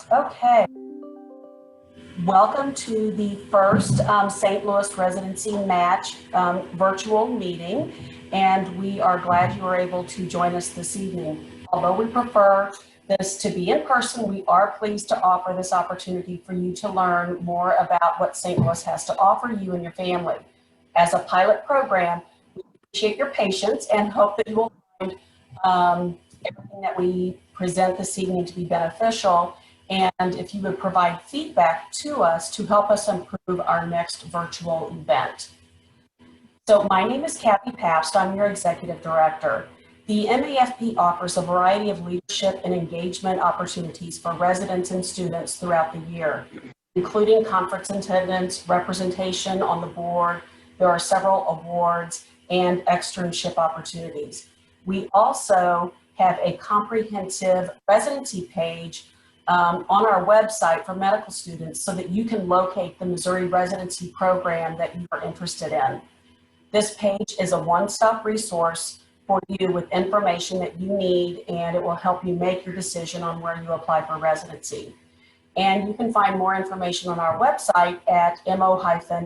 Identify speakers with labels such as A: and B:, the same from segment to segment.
A: Okay, welcome to the first St. Louis Residency Match virtual meeting, and we are glad you were able to join us this evening. Although we prefer this to be in person, we are pleased to offer this opportunity for you to learn more about what St. Louis has to offer you and your family. As a pilot program, we appreciate your patience and hope that you will find everything that we present this evening to be beneficial, and if you would provide feedback to us to help us improve our next virtual event. So my name is Kathy Pabst. I'm your Executive Director. The MAFP offers a variety of leadership and engagement opportunities for residents and students throughout the year, including conference attendance, representation on the board. There are several awards and externship opportunities. We also have a comprehensive residency page on our website for medical students so that you can locate the Missouri residency program that you are interested in. This page is a one-stop resource for you with information that you need, and it will help you make your decision on where you apply for residency. And you can find more information on our website at mo-afp.org.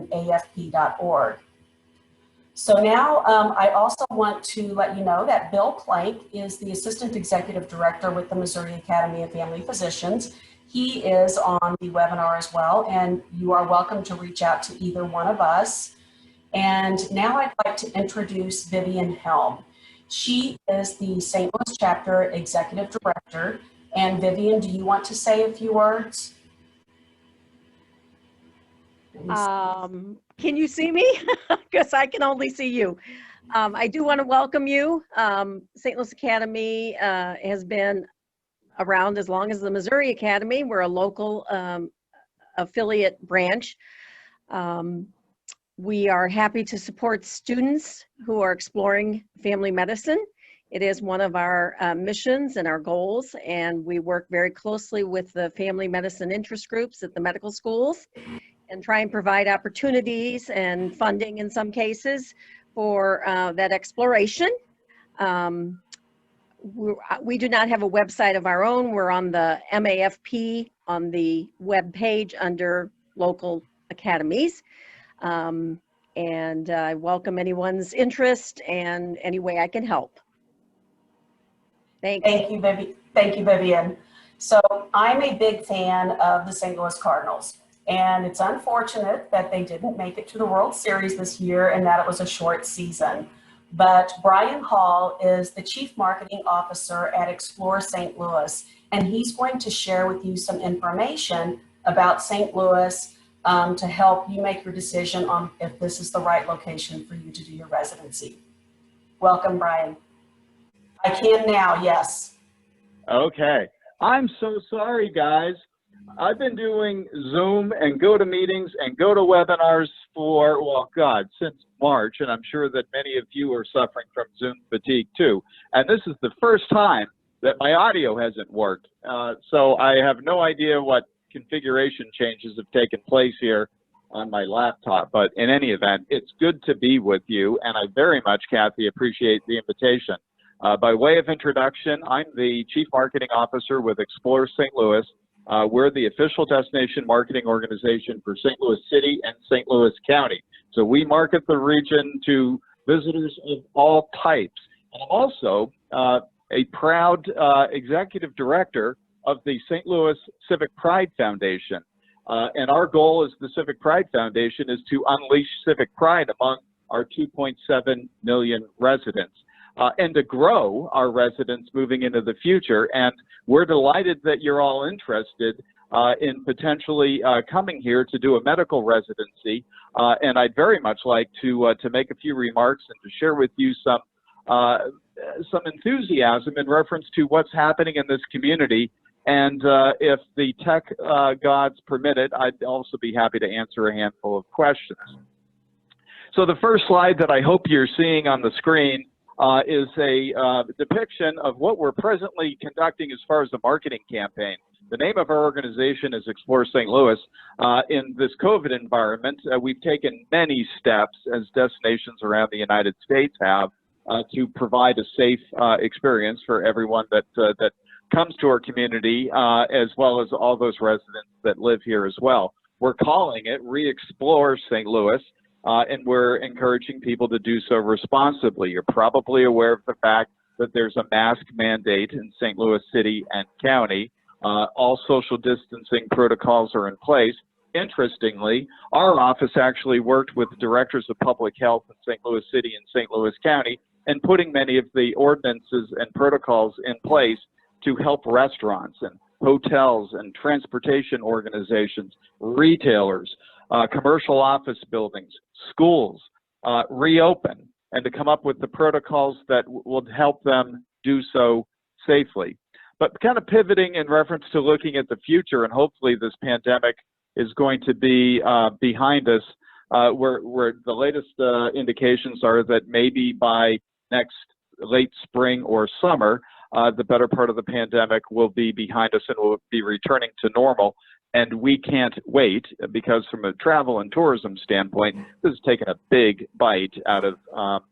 A: So now I also want to let you know that Bill Plank is the Assistant Executive Director with the Missouri Academy of Family Physicians. He is on the webinar as well, and you are welcome to reach out to either one of us. And now I'd like to introduce Vivian Helm. She is the St. Louis Chapter Executive Director. And Vivian, do you want to say a few words?
B: Can you see me? Because I can only see you. I do want to welcome you. St. Louis Academy has been around as long as the Missouri Academy. We're a local affiliate branch. We are happy to support students who are exploring family medicine. It is one of our missions and our goals, and we work very closely with the family medicine interest groups at the medical schools and try and provide opportunities and funding in some cases for that exploration. We do not have a website of our own. We're on the MAFP on the web page under local academies. And I welcome anyone's interest and any way I can help. Thanks.
A: Thank you, Vivian. So I'm a big fan of the St. Louis Cardinals. And it's unfortunate that they didn't make it to the World Series this year and that it was a short season. But Brian Hall is the Chief Marketing Officer at Explore St. Louis, and he's going to share with you some information about St. Louis to help you make your decision on if this is the right location for you to do your residency. Welcome, Brian. I can now, yes.
C: Okay. I'm so sorry, guys. I've been doing Zoom and GoToMeetings and GoToWebinars for, well, God, since March, and I'm sure that many of you are suffering from Zoom fatigue too. And this is the first time that my audio hasn't worked. So I have no idea what configuration changes have taken place here on my laptop. But in any event, it's good to be with you, and I very much, Kathy, appreciate the invitation. By way of introduction, I'm the Chief Marketing Officer with Explore St. Louis. We're the official destination marketing organization for St. Louis City and St. Louis County. So we market the region to visitors of all types. And I'm also a proud executive director of the St. Louis Civic Pride Foundation. And our goal as the Civic Pride Foundation is to unleash civic pride among our 2.7 million residents. And to grow our residents moving into the future. And we're delighted that you're all interested in potentially coming here to do a medical residency. And I'd very much like to make a few remarks and to share with you some enthusiasm in reference to what's happening in this community. And if the tech gods permit it, I'd also be happy to answer a handful of questions. So the first slide that I hope you're seeing on the screen is a depiction of what we're presently conducting as far as the marketing campaign. The name of our organization is Explore St. Louis. In this COVID environment, we've taken many steps, as destinations around the United States have, to provide a safe experience for everyone that comes to our community, as well as all those residents that live here as well. We're calling it Re-Explore St. Louis, and we're encouraging people to do so responsibly. You're probably aware of the fact that there's a mask mandate in St. Louis City and County. All social distancing protocols are in place. Interestingly, our office actually worked with directors of public health in St. Louis City and St. Louis County and putting many of the ordinances and protocols in place to help restaurants and hotels and transportation organizations, retailers, commercial office buildings, schools reopen, and to come up with the protocols that will help them do so safely. But kind of pivoting in reference to looking at the future, and hopefully this pandemic is going to be behind us, where the latest indications are that maybe by next late spring or summer, the better part of the pandemic will be behind us and will be returning to normal. And we can't wait, because from a travel and tourism standpoint, this has taken a big bite out of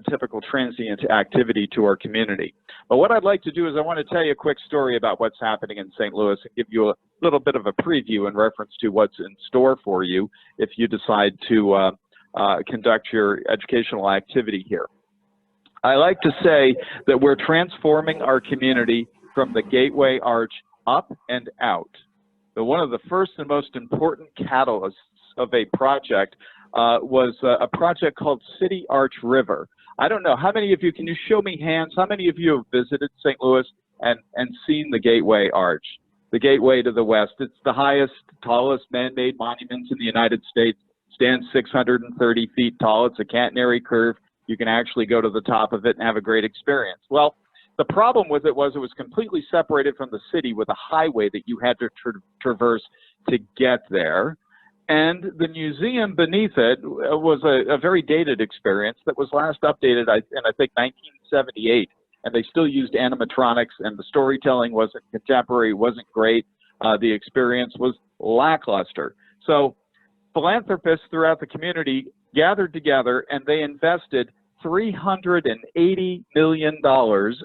C: typical transient activity to our community. But what I'd like to do is I want to tell you a quick story about what's happening in St. Louis and give you a little bit of a preview in reference to what's in store for you if you decide to conduct your educational activity here. I like to say that we're transforming our community from the Gateway Arch up and out. So one of the first and most important catalysts of a project was a project called City Arch River. I don't know, how many of you, can you show me hands, how many of you have visited St. Louis and seen the Gateway Arch, the gateway to the west? It's the highest, tallest man-made monument in the United States, stands 630 feet tall. It's a catenary curve. You can actually go to the top of it and have a great experience. Well, the problem with it was completely separated from the city with a highway that you had to traverse to get there. And the museum beneath it was a very dated experience that was last updated in, I think, 1978. And they still used animatronics, and the storytelling wasn't contemporary, wasn't great. The experience was lackluster. So philanthropists throughout the community gathered together, and they invested $380 million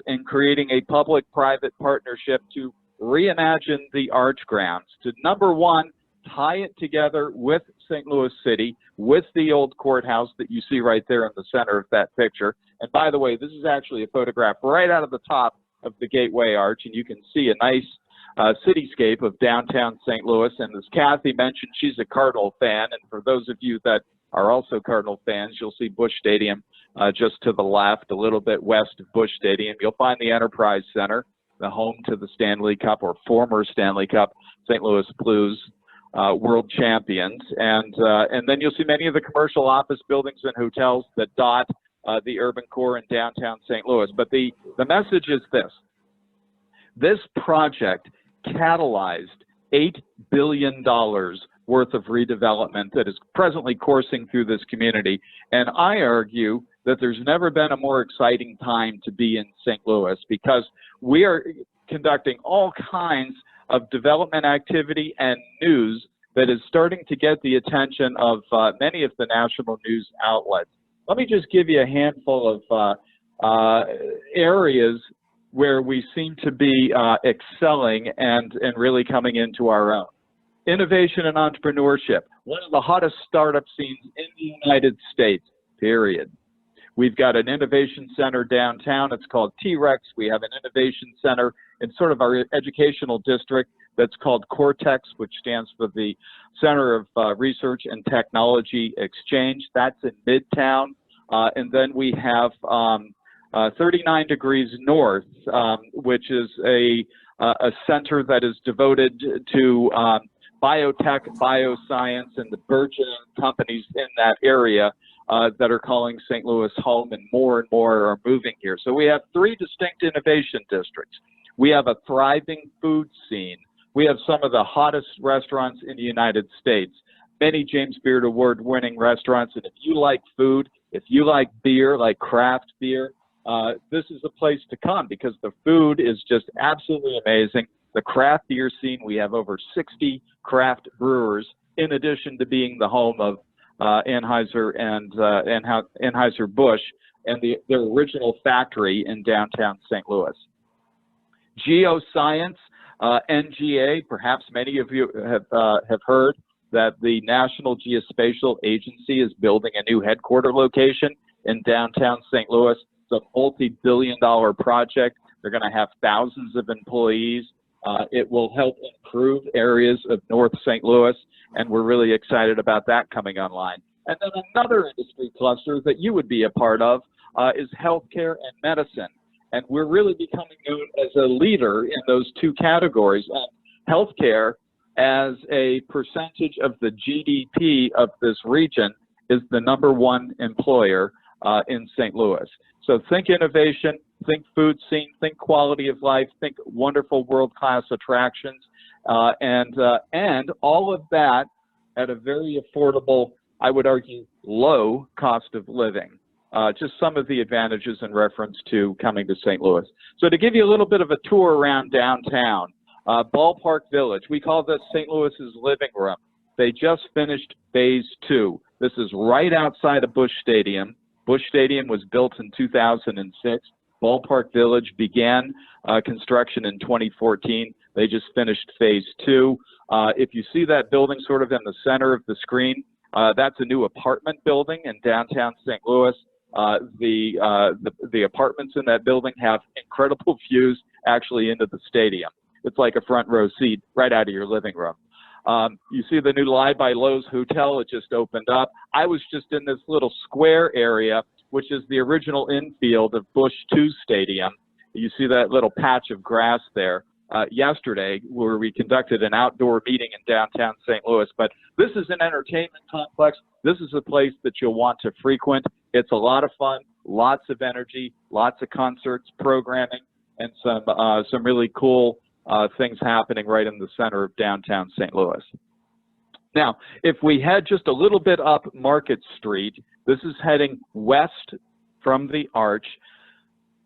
C: in creating a public-private partnership to reimagine the Arch grounds, to, number one, tie it together with St. Louis City, with the old courthouse that you see right there in the center of that picture. And by the way, this is actually a photograph right out of the top of the Gateway Arch, and you can see a nice cityscape of downtown St. Louis. And as Kathy mentioned, she's a Cardinal fan, and for those of you that are also Cardinal fans, you'll see Busch Stadium just to the left, a little bit west of Busch Stadium. You'll find the Enterprise Center, the home to the Stanley Cup, or former Stanley Cup, St. Louis Blues world champions. And then you'll see many of the commercial office buildings and hotels that dot the urban core in downtown St. Louis. But the message is this. This project catalyzed $8 billion worth of redevelopment that is presently coursing through this community. And I argue that there's never been a more exciting time to be in St. Louis, because we are conducting all kinds of development activity and news that is starting to get the attention of many of the national news outlets. Let me just give you a handful of areas where we seem to be excelling and really coming into our own. Innovation and entrepreneurship, one of the hottest startup scenes in the United States, period. We've got an innovation center downtown. It's called T-Rex. We have an innovation center in sort of our educational district that's called Cortex, which stands for the Center of Research and Technology Exchange. That's in Midtown. And then we have 39 Degrees North, which is a center that is devoted to biotech, bioscience, and the burgeoning companies in that area that are calling St. Louis home, and more are moving here. So we have three distinct innovation districts. We have a thriving food scene. We have some of the hottest restaurants in the United States, many James Beard Award-winning restaurants. And if you like food, if you like beer, like craft beer, this is a place to come, because the food is just absolutely amazing. The craft beer scene, we have over 60 craft brewers, in addition to being the home of Anheuser and Anheuser-Busch and their original factory in downtown St. Louis. Geoscience, NGA, perhaps many of you have heard that the National Geospatial Agency is building a new headquarter location in downtown St. Louis. It's a multi-billion-dollar project. They're going to have thousands of employees. It will help improve areas of North St. Louis, and we're really excited about that coming online. And then another industry cluster that you would be a part of is healthcare and medicine. And we're really becoming known as a leader in those two categories. Healthcare, as a percentage of the GDP of this region, is the #1 employer in St. Louis. So think innovation, think food scene, think quality of life, think wonderful world-class attractions, and all of that at a very affordable, I would argue, low cost of living. Just some of the advantages in reference to coming to St. Louis. So to give you a little bit of a tour around downtown, Ballpark Village, we call this St. Louis's living room. They just finished phase 2. This is right outside of Busch Stadium. Busch Stadium was built in 2006. Ballpark Village began construction in 2014. They just finished phase 2. If you see that building sort of in the center of the screen, that's a new apartment building in downtown St. Louis. The apartments in that building have incredible views actually into the stadium. It's like a front row seat right out of your living room. You see the new Lie by Lowe's Hotel, it just opened up. I was just in this little square area, which is the original infield of Busch 2 Stadium. You see that little patch of grass there. Yesterday, where we conducted an outdoor meeting in downtown St. Louis. But this is an entertainment complex. This is a place that you'll want to frequent. It's a lot of fun, lots of energy, lots of concerts, programming, and some really cool things happening right in the center of downtown St. Louis. Now, if we head just a little bit up Market Street, this is heading west from the Arch.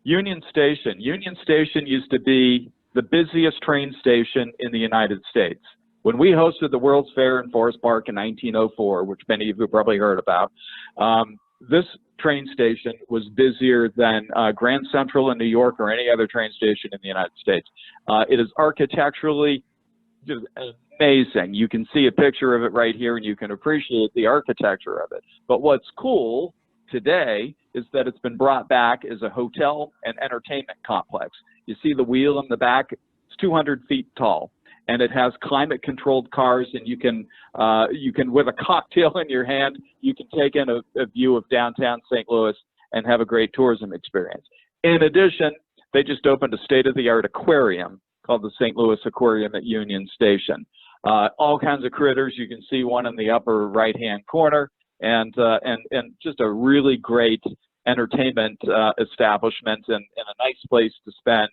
C: Union Station. Union Station used to be the busiest train station in the United States. When we hosted the World's Fair in Forest Park in 1904, which many of you probably heard about, this train station was busier than Grand Central in New York or any other train station in the United States. It is architecturally just amazing. You can see a picture of it right here and you can appreciate the architecture of it. But what's cool today is that it's been brought back as a hotel and entertainment complex. You see the wheel in the back, it's 200 feet tall, and it has climate-controlled cars, and you can, with a cocktail in your hand, you can take in a view of downtown St. Louis and have a great tourism experience. In addition, they just opened a state-of-the-art aquarium called the St. Louis Aquarium at Union Station. All kinds of critters. You can see one in the upper right-hand corner, and just a really great entertainment establishment and a nice place to spend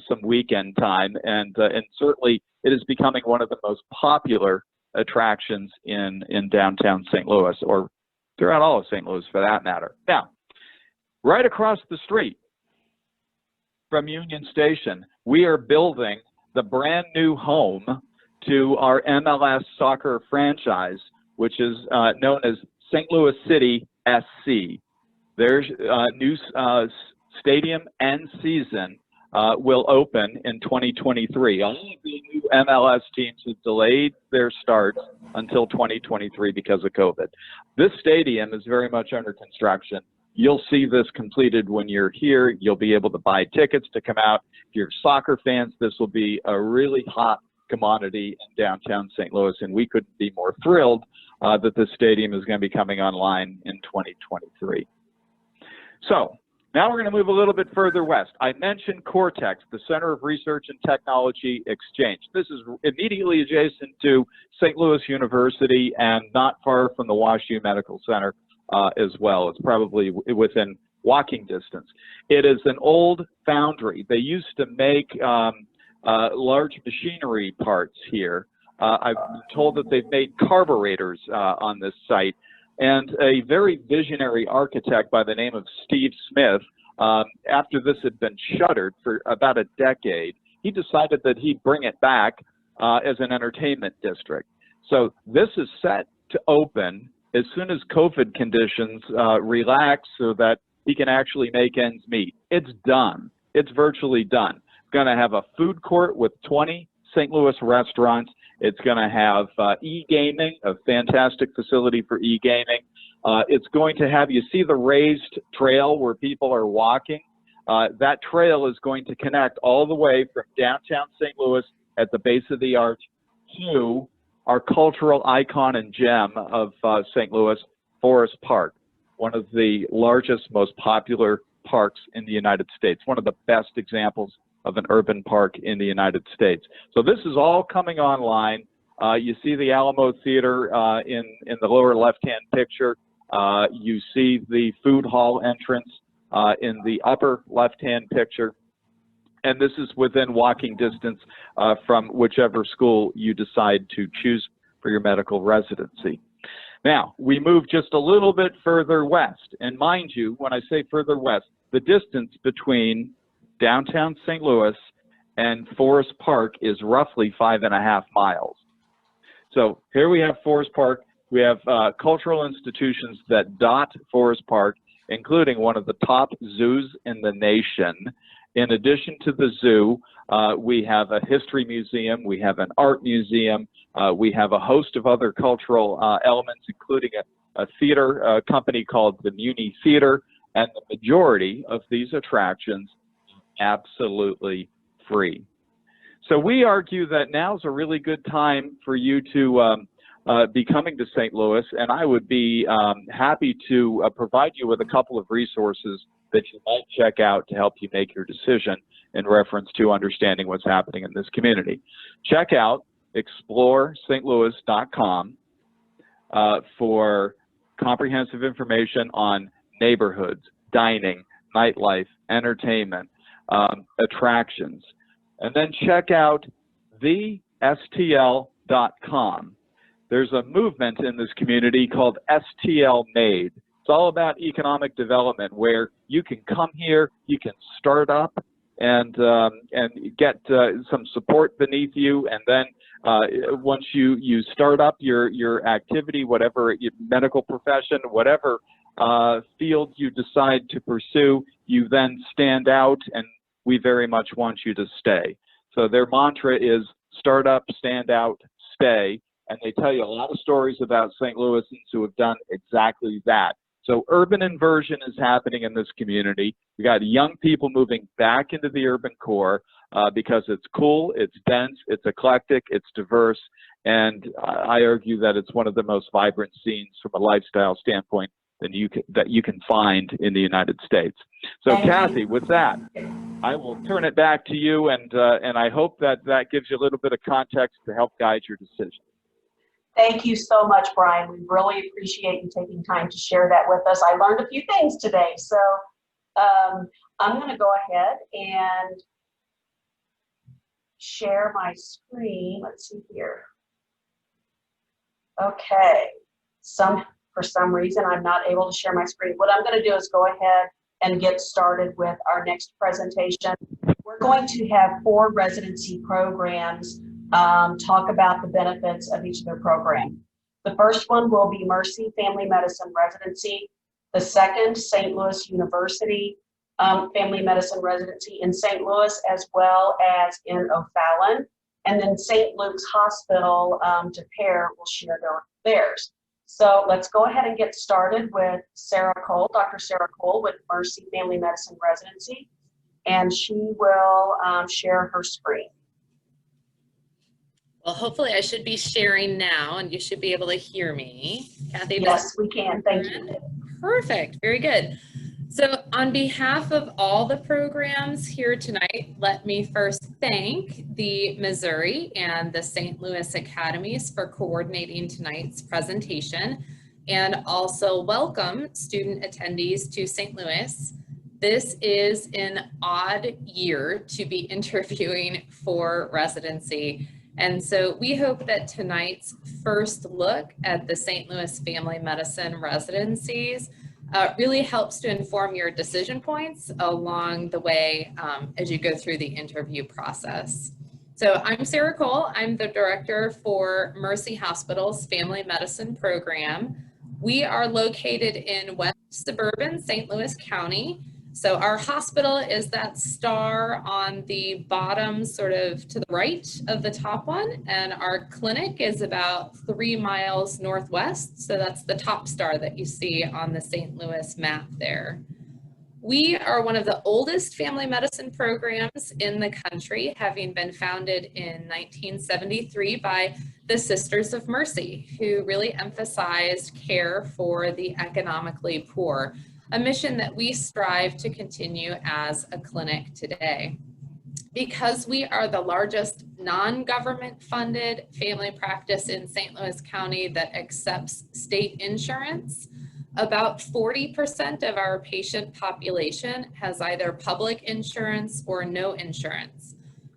C: some weekend time. And certainly it is becoming one of the most popular attractions in downtown St. Louis, or throughout all of St. Louis for that matter. Now, right across the street from Union Station, we are building the brand new home to our MLS soccer franchise, which is known as St. Louis City SC. Their new stadium and season will open in 2023. All of the new MLS teams have delayed their starts until 2023 because of COVID. This stadium is very much under construction. You'll see this completed when you're here. You'll be able to buy tickets to come out. If you're soccer fans, this will be a really hot commodity in downtown St. Louis, and we couldn't be more thrilled that this stadium is going to be coming online in 2023. So now we're going to move a little bit further west. I mentioned Cortex, the Center of Research and Technology Exchange. This is immediately adjacent to St. Louis University and not far from the WashU Medical Center as well. It's probably within walking distance. It is an old foundry. They used to make large machinery parts here. I've been told that they've made carburetors on this site. And a very visionary architect by the name of Steve Smith, after this had been shuttered for about a decade, he decided that he'd bring it back as an entertainment district. So this is set to open as soon as COVID conditions relax so that he can actually make ends meet. It's done. It's virtually done. going to have a food court with 20 St. Louis restaurants. It's going to have e-gaming, a fantastic facility for e-gaming. It's going to have, you see the raised trail where people are walking? That trail is going to connect all the way from downtown St. Louis at the base of the arch to our cultural icon and gem of St. Louis, Forest Park, one of the largest, most popular parks in the United States, one of the best examples of an urban park in the United States. So this is all coming online. You see the Alamo Theater in the lower left-hand picture. You see the food hall entrance in the upper left-hand picture. And this is within walking distance from whichever school you decide to choose for your medical residency. Now, we move just a little bit further west. And mind you, when I say further west, the distance between downtown St. Louis and Forest Park is roughly 5.5 miles. So here we have Forest Park. We have cultural institutions that dot Forest Park, including one of the top zoos in the nation. In addition to the zoo, we have a history museum, we have an art museum, we have a host of other cultural elements, including a theater company called the Muni Theater, and the majority of these attractions absolutely free. So we argue that now's a really good time for you to be coming to St. Louis, and I would be happy to provide you with a couple of resources that you might check out to help you make your decision in reference to understanding what's happening in this community. Check out exploreStLouis.com for comprehensive information on neighborhoods, dining, nightlife, entertainment, attractions. And then check out thestl.com. There's a movement in this community called STL Made. It's all about economic development, where you can come here, you can start up and get some support beneath you, and then once you start up your activity, whatever your medical profession, whatever field you decide to pursue, you then stand out, and we very much want you to stay. So their mantra is start up, stand out, stay, and they tell you a lot of stories about St. Louisans who have done exactly that. So urban inversion is happening in this community. We got young people moving back into the urban core because it's cool, it's dense, it's eclectic, it's diverse, and I argue that it's one of the most vibrant scenes from a lifestyle standpoint that you can find in the United States. So Kathy, with that, I will turn it back to you, and I hope that gives you a little bit of context to help guide your decision.
A: Thank you so much, Brian. We really appreciate you taking time to share that with us. I learned a few things today. So I'm going to go ahead and share my screen. Let's see here. Okay. For some reason, I'm not able to share my screen. What I'm going to do is go ahead and get started with our next presentation. We're going to have 4 residency programs talk about the benefits of each of their programs. The first one will be Mercy Family Medicine Residency. The second, St. Louis University Family Medicine Residency in St. Louis, as well as in O'Fallon. And then St. Luke's Hospital to pair will share theirs. So let's go ahead and get started with Sarah Cole, Dr. Sarah Cole with Mercy Family Medicine Residency, and she will share her screen.
D: Well, hopefully I should be sharing now and you should be able to hear me. Kathy?
A: Yes, we can. Thank you.
D: Perfect. Very good. So on behalf of all the programs here tonight, let me first thank the Missouri and the St. Louis Academies for coordinating tonight's presentation, and also welcome student attendees to St. Louis. This is an odd year to be interviewing for residency. And so we hope that tonight's first look at the St. Louis Family Medicine residencies really helps to inform your decision points along the way as you go through the interview process. So I'm Sarah Cole. I'm the director for Mercy Hospital's Family Medicine program. We are located in West Suburban St. Louis County. So our hospital is that star on the bottom, sort of to the right of the top one, and our clinic is about 3 miles northwest. So that's the top star that you see on the St. Louis map there. We are one of the oldest family medicine programs in the country, having been founded in 1973 by the Sisters of Mercy, who really emphasized care for the economically poor, a mission that we strive to continue as a clinic today. Because we are the largest non-government funded family practice in St. Louis County that accepts state insurance, about 40% of our patient population has either public insurance or no insurance,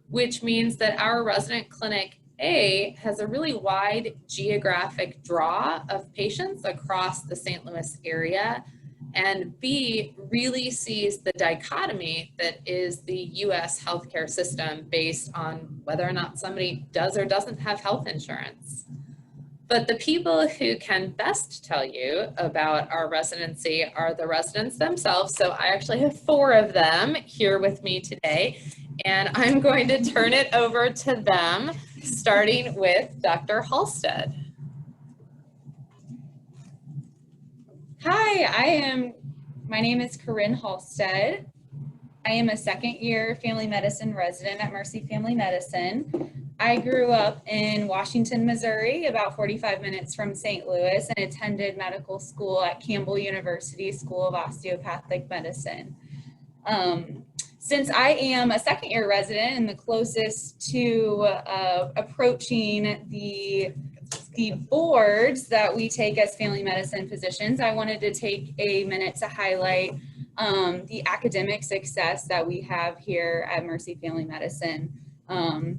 D: which means that our resident clinic A has a really wide geographic draw of patients across the St. Louis area, and B really sees the dichotomy that is the US healthcare system based on whether or not somebody does or doesn't have health insurance. But the people who can best tell you about our residency are the residents themselves. So I actually have 4 of them here with me today, and I'm going to turn it over to them, starting with Dr. Halstead.
E: Hi, my name is Corinne Halstead. I am a second-year family medicine resident at Mercy Family Medicine. I grew up in Washington, Missouri, about 45 minutes from St. Louis, and attended medical school at Campbell University School of Osteopathic Medicine. Since I am a second-year resident and the closest to approaching the boards that we take as family medicine physicians, I wanted to take a minute to highlight the academic success that we have here at Mercy Family Medicine,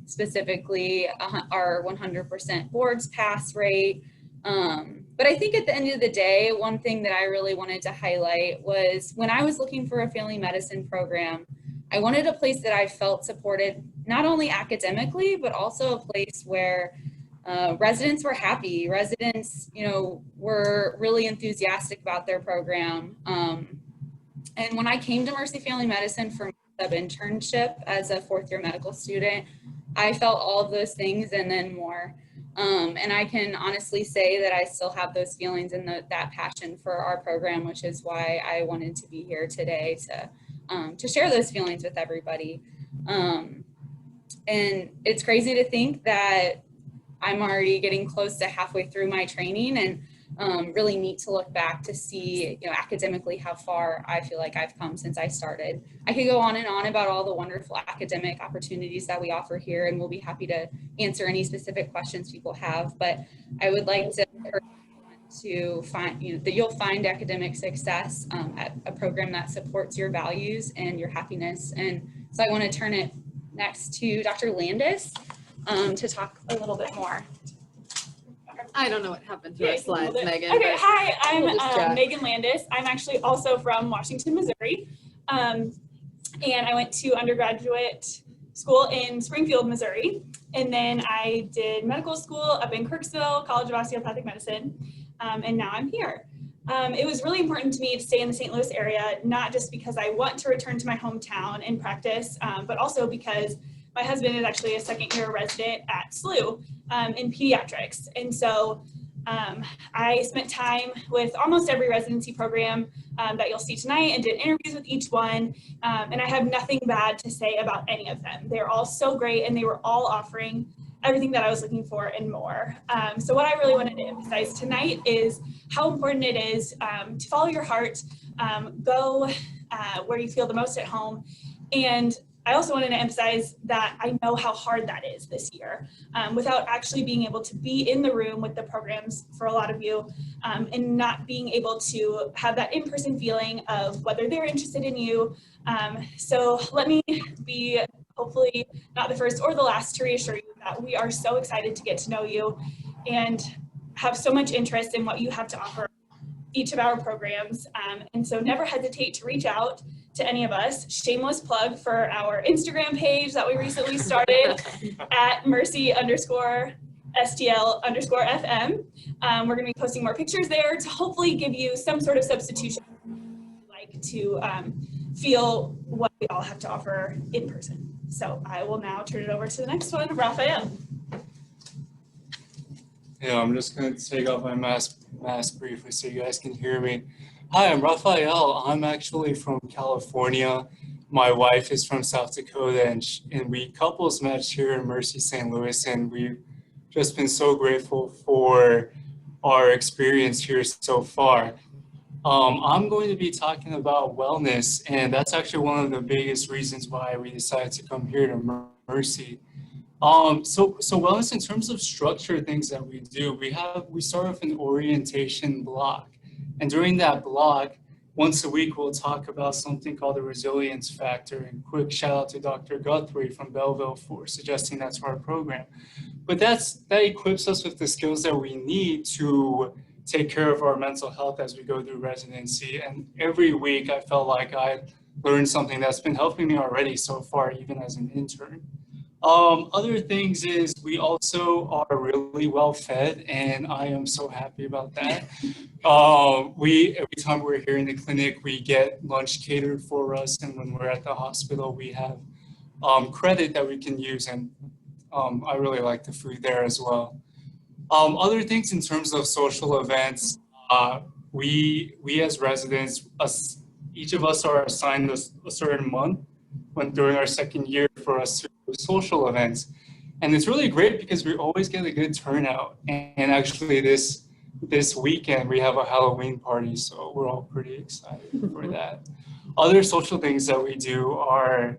E: specifically our 100% boards pass rate. But I think at the end of the day, one thing that I really wanted to highlight was when I was looking for a family medicine program, I wanted a place that I felt supported not only academically, but also a place where residents were happy. Residents, were really enthusiastic about their program. And when I came to Mercy Family Medicine for my sub-internship as a 4th-year medical student, I felt all of those things and then more. And I can honestly say that I still have those feelings and that passion for our program, which is why I wanted to be here today to share those feelings with everybody. And it's crazy to think that I'm already getting close to halfway through my training, and really neat to look back to see, academically how far I feel like I've come since I started. I could go on and on about all the wonderful academic opportunities that we offer here, and we'll be happy to answer any specific questions people have. But I would like to encourage everyone to find, that you'll find academic success at a program that supports your values and your happiness. And so I want to turn it next to Dr. Landis to talk a little bit more.
D: I don't know what happened to our slides, Megan.
F: Okay, hi, I'm
D: we'll
F: Megan Landis. I'm actually also from Washington, Missouri. And I went to undergraduate school in Springfield, Missouri. And then I did medical school up in Kirksville, College of Osteopathic Medicine. And now I'm here. It was really important to me to stay in the St. Louis area, not just because I want to return to my hometown and practice, but also because my husband is actually a second-year resident at SLU in pediatrics. And so I spent time with almost every residency program that you'll see tonight and did interviews with each one. And I have nothing bad to say about any of them. They're all so great, and they were all offering everything that I was looking for and more. So what I really wanted to emphasize tonight is how important it is to follow your heart, go where you feel the most at home. And I also wanted to emphasize that I know how hard that is this year without actually being able to be in the room with the programs for a lot of you and not being able to have that in-person feeling of whether they're interested in you. So let me be hopefully not the first or the last to reassure you that we are so excited to get to know you and have so much interest in what you have to offer each of our programs. And so never hesitate to reach out to any of us. Shameless plug for our Instagram page that we recently started at Mercy_STL_FM. We're gonna be posting more pictures there to hopefully give you some sort of substitution if you'd like to feel what we all have to offer in person. So I will now turn it over to the next one, Raphael.
G: Yeah, I'm just going to take off my mask briefly so you guys can hear me. Hi, I'm Raphael. I'm actually from California. My wife is from South Dakota, and we couples matched here in Mercy, St. Louis, and we've just been so grateful for our experience here so far. I'm going to be talking about wellness, and that's actually one of the biggest reasons why we decided to come here to Mercy. So wellness in terms of structure, things that we do, we start with an orientation block, and during that block, once a week we'll talk about something called the resilience factor. And quick shout out to Dr. Guthrie from Belleville for suggesting that to our program. But that equips us with the skills that we need to take care of our mental health as we go through residency. And every week I felt like I learned something that's been helping me already so far, even as an intern. Other things is we also are really well fed, and I am so happy about that. Every time we're here in the clinic, we get lunch catered for us, and when we're at the hospital, we have credit that we can use, and I really like the food there as well. Other things in terms of social events, we as residents, each of us are assigned a certain month during our second year for us to do social events. And it's really great because we always get a good turnout. And actually this weekend we have a Halloween party, so we're all pretty excited for that. Other social things that we do are,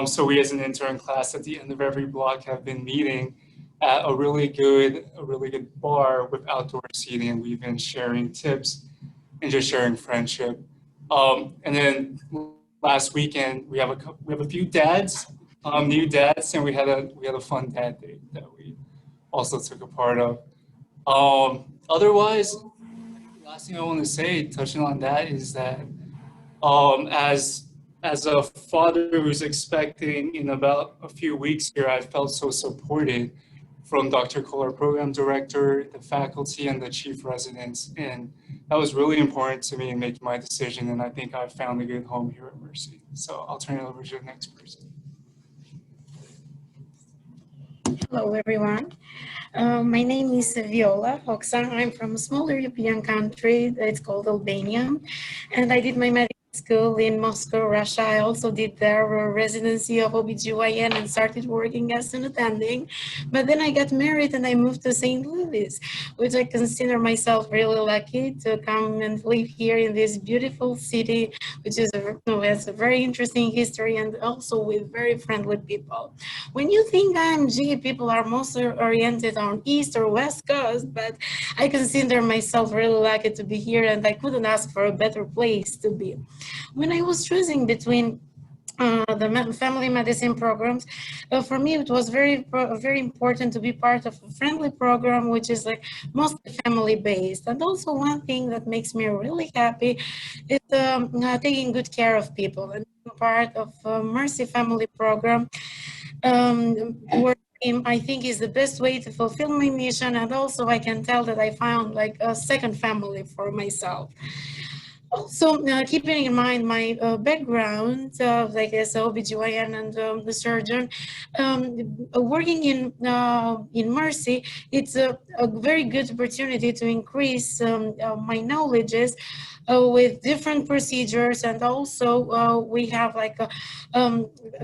G: so we as an intern class at the end of every block have been meeting at a really good bar with outdoor seating. We've been sharing tips and just sharing friendship. And then last weekend we have a few dads, new dads, and we had a fun dad date that we also took a part of. Otherwise, the last thing I want to say, touching on that, is that as a father who's expecting in about a few weeks here, I felt so supported from Dr. Cole, our program director, the faculty, and the chief residents. And that was really important to me in making my decision. And I think I've found a good home here at Mercy. So I'll turn it over to the next person.
H: Hello, everyone. My name is Viola Hoxa. I'm from a small European country. It's called Albania. And I did my medical school in Moscow, Russia. I also did their residency of OBGYN and started working as an attending. But then I got married and I moved to St. Louis, which I consider myself really lucky to come and live here in this beautiful city, which is has a very interesting history and also with very friendly people. When you think IMG, people are mostly oriented on East or West Coast, but I consider myself really lucky to be here, and I couldn't ask for a better place to be. When I was choosing between the family medicine programs, for me it was very important to be part of a friendly program which is like mostly family based. And also one thing that makes me really happy is taking good care of people, and being part of Mercy family program working, I think, is the best way to fulfill my mission. And also I can tell that I found like a second family for myself. Also, keeping in mind my background, like as OBGYN and the surgeon, working in Mercy, it's a very good opportunity to increase my knowledges with different procedures. And also we have like a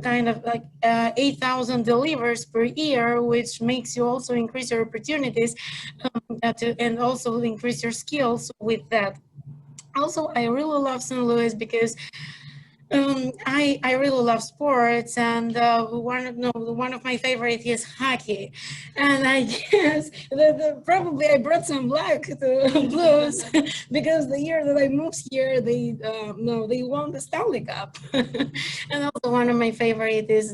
H: kind of like 8,000 delivers per year, which makes you also increase your opportunities and also increase your skills with that. Also, I really love St. Louis because I really love sports, and one of my favorite is hockey. And I guess that probably I brought some luck to Blues because the year that I moved here, they won the Stanley Cup. And also one of my favorite is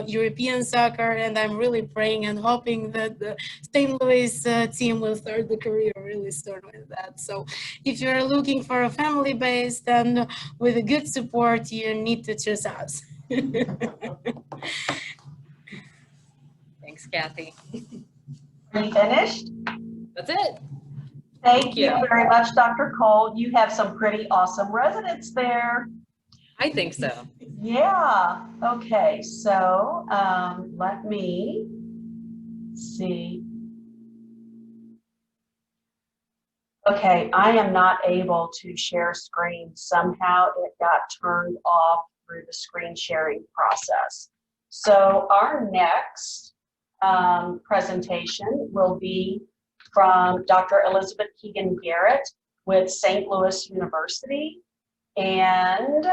H: European soccer, and I'm really praying and hoping that the St. Louis team will start the career really soon with that. So if you're looking for a family based and with a good support, you need to choose us.
D: Thanks, Kathy.
A: Are you finished?
D: That's it.
A: Thank you very much, Dr. Cole. You have some pretty awesome residents there.
D: I think so.
A: Yeah, okay, so let me see. Okay, I am not able to share screen. Somehow it got turned off through the screen sharing process. So our next presentation will be from Dr. Elizabeth Keegan Garrett with St. Louis University. And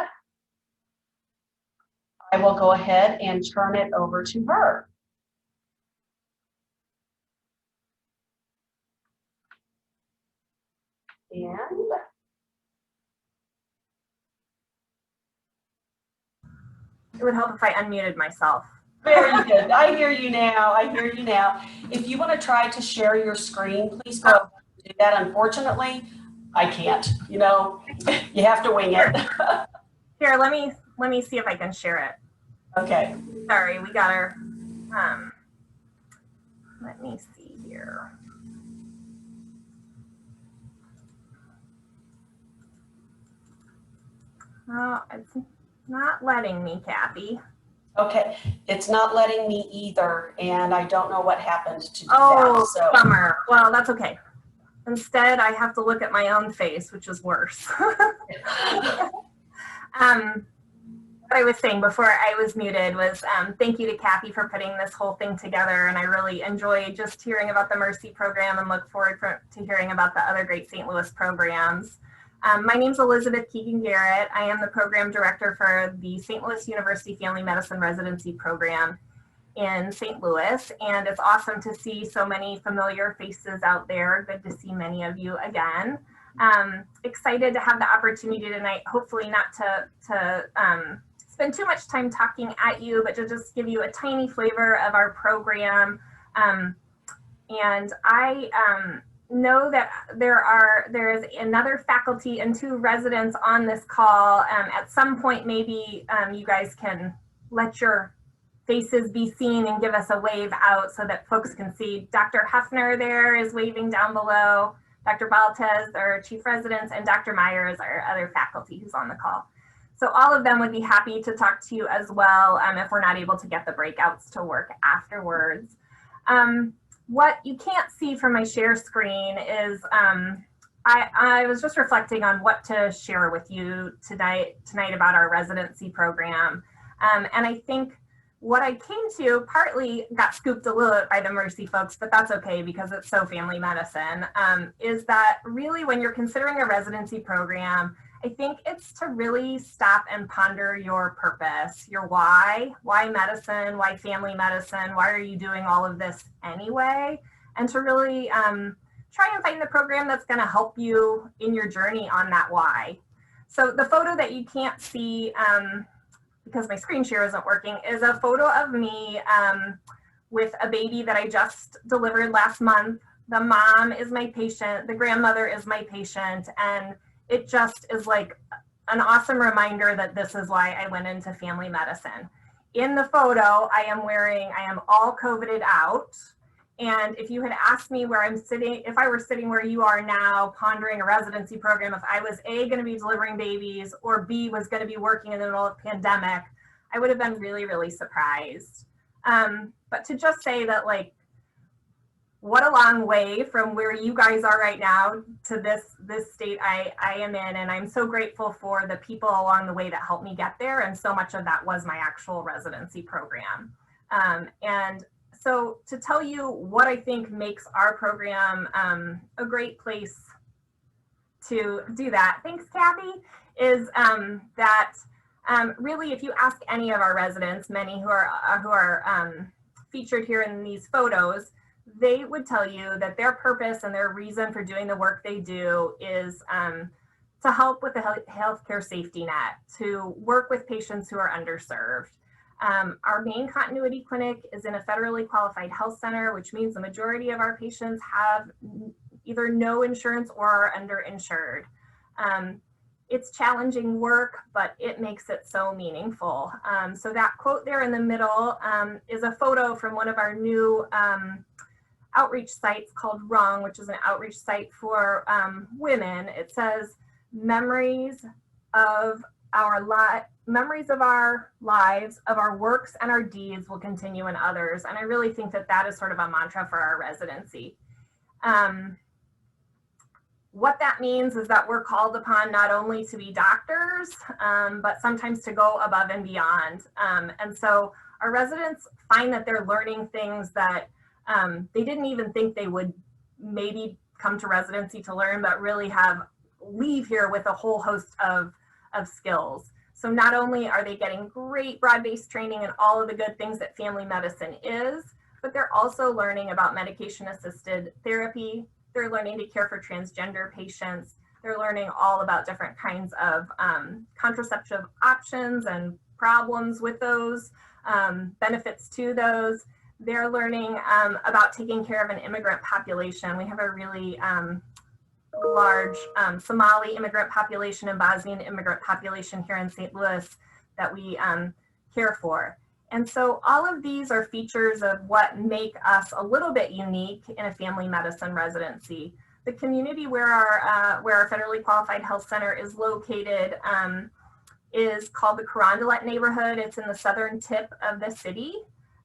A: I will go ahead and turn it over to her. And
I: it would help if I unmuted myself.
A: very good. I hear you now. I hear you now. If you want to try to share your screen, please go ahead and do that. Unfortunately, I can't. You know, you have to wing it.
I: Here, let me see if I can share it.
A: Okay.
I: Sorry, we got our let me see here. Oh, it's not letting me, Kathy.
A: Okay. It's not letting me either, and I don't know what happened to do
I: Oh,
A: that. So.
I: bummer. Well, that's okay. Instead, I have to look at my own face, which is worse. What I was saying before I was muted was thank you to Kathy for putting this whole thing together, and I really enjoyed just hearing about the Mercy program and look forward to hearing about the other great St. Louis programs. My name is Elizabeth Keegan Garrett. I am the program director for the St. Louis University Family Medicine Residency program in St. Louis, and it's awesome to see so many familiar faces out there. Good to see many of you again. Excited to have the opportunity tonight, hopefully not to spend too much time talking at you, but to just give you a tiny flavor of our program. And I know that there is another faculty and 2 residents on this call. At some point, maybe you guys can let your faces be seen and give us a wave out so that folks can see. Dr. Hefner there is waving down below, Dr. Baltez, our chief residents, and Dr. Myers, our other faculty who's on the call. So all of them would be happy to talk to you as well if we're not able to get the breakouts to work afterwards. What you can't see from my share screen is I was just reflecting on what to share with you tonight about our residency program. And I think what I came to partly got scooped a little bit by the Mercy folks, but that's okay because it's so family medicine, is that really when you're considering a residency program, I think it's to really stop and ponder your purpose, your why medicine, why family medicine, why are you doing all of this anyway? And to really try and find the program that's gonna help you in your journey on that why. So the photo that you can't see, because my screen share isn't working, is a photo of me with a baby that I just delivered last month. The mom is my patient, the grandmother is my patient, and it just is like an awesome reminder that this is why I went into family medicine. In the photo, I am all COVIDed out. And if you had asked me where I'm sitting, if I were sitting where you are now, pondering a residency program, if I was A, going to be delivering babies, or B, was going to be working in the middle of pandemic, I would have been really, really surprised. But to just say that, like, what a long way from where you guys are right now to this state I am in. And I'm so grateful for the people along the way that helped me get there. And so much of that was my actual residency program. And so to tell you what I think makes our program a great place to do that, thanks Kathy, is that really if you ask any of our residents, many who are featured here in these photos, they would tell you that their purpose and their reason for doing the work they do is to help with the healthcare safety net, to work with patients who are underserved. Our main continuity clinic is in a federally qualified health center, which means the majority of our patients have either no insurance or are underinsured. It's challenging work, but it makes it so meaningful. So that quote there in the middle is a photo from one of our new outreach sites called Wrong, which is an outreach site for women. It says, memories of our memories of our lives, of our works and our deeds will continue in others. And I really think that that is sort of a mantra for our residency. What that means is that we're called upon not only to be doctors, but sometimes to go above and beyond. And so our residents find that they're learning things that they didn't even think they would maybe come to residency to learn, but really leave here with a whole host of skills. So not only are they getting great broad-based training in all of the good things that family medicine is, but they're also learning about medication-assisted therapy. They're learning to care for transgender patients. They're learning all about different kinds of contraceptive options and problems with those, benefits to those. They're learning about taking care of an immigrant population. We have a really large Somali immigrant population and Bosnian immigrant population here in St. Louis that we care for. And so all of these are features of what make us a little bit unique in a family medicine residency. The community where our federally qualified health center is located is called the Carondelet neighborhood. It's in the southern tip of the city.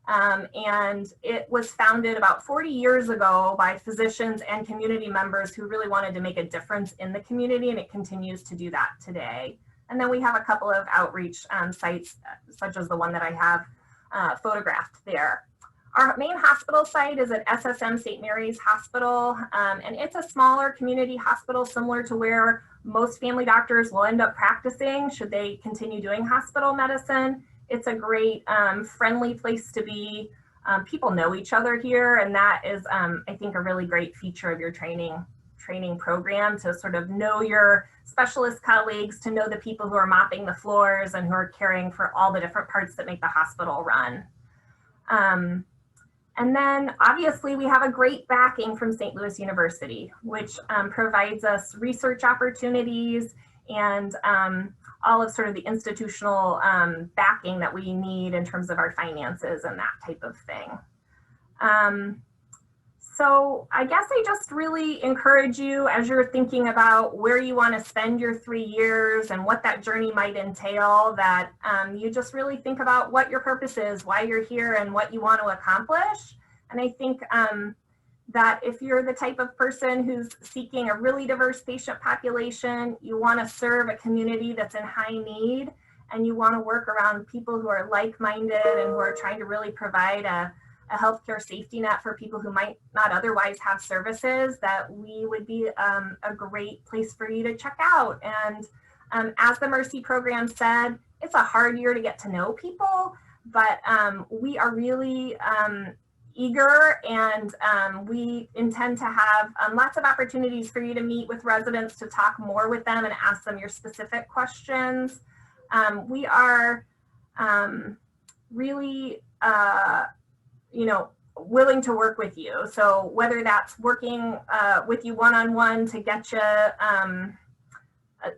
I: And it was founded about 40 years ago by physicians and community members who really wanted to make a difference in the community, and it continues to do that today. And then we have a couple of outreach sites, such as the one that I have photographed there. Our main hospital site is at SSM St. Mary's Hospital, and it's a smaller community hospital similar to where most family doctors will end up practicing should they continue doing hospital medicine. It's a great, friendly place to be. People know each other here, and that is, I think, a really great feature of your training program, to sort of know your specialist colleagues, to know the people who are mopping the floors and who are caring for all the different parts that make the hospital run. And then obviously we have a great backing from St. Louis University, which provides us research opportunities and all of sort of the institutional backing that we need in terms of our finances and that type of thing. So I guess I just really encourage you, as you're thinking about where you want to spend your 3 years and what that journey might entail, that you just really think about what your purpose is, why you're here, and what you want to accomplish. And I think that if you're the type of person who's seeking a really diverse patient population, you want to serve a community that's in high need, and you want to work around people who are like-minded and who are trying to really provide a healthcare safety net for people who might not otherwise have services, that we would be a great place for you to check out. And as the Mercy program said, it's a hard year to get to know people, but we are really eager, and we intend to have lots of opportunities for you to meet with residents, to talk more with them and ask them your specific questions. We are really willing to work with you. So whether that's working with you one-on-one to get you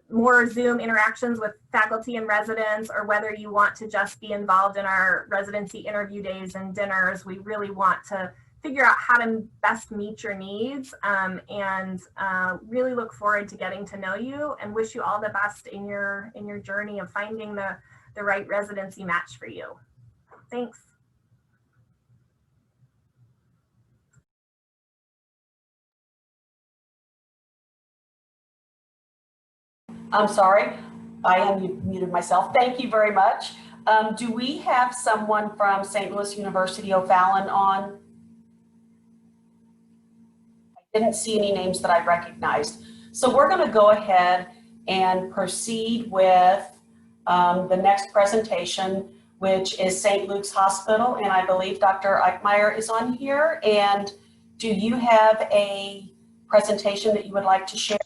I: more Zoom interactions with faculty and residents, or whether you want to just be involved in our residency interview days and dinners, we really want to figure out how to best meet your needs, and really look forward to getting to know you, and wish you all the best in your journey of finding the right residency match for you. Thanks.
A: I'm sorry, I unmuted myself. Thank you very much. Do we have someone from St. Louis University O'Fallon on? I didn't see any names that I recognized. So we're going to go ahead and proceed with the next presentation, which is St. Luke's Hospital, and I believe Dr. Eichmeyer is on here. And do you have a presentation that you would like to share?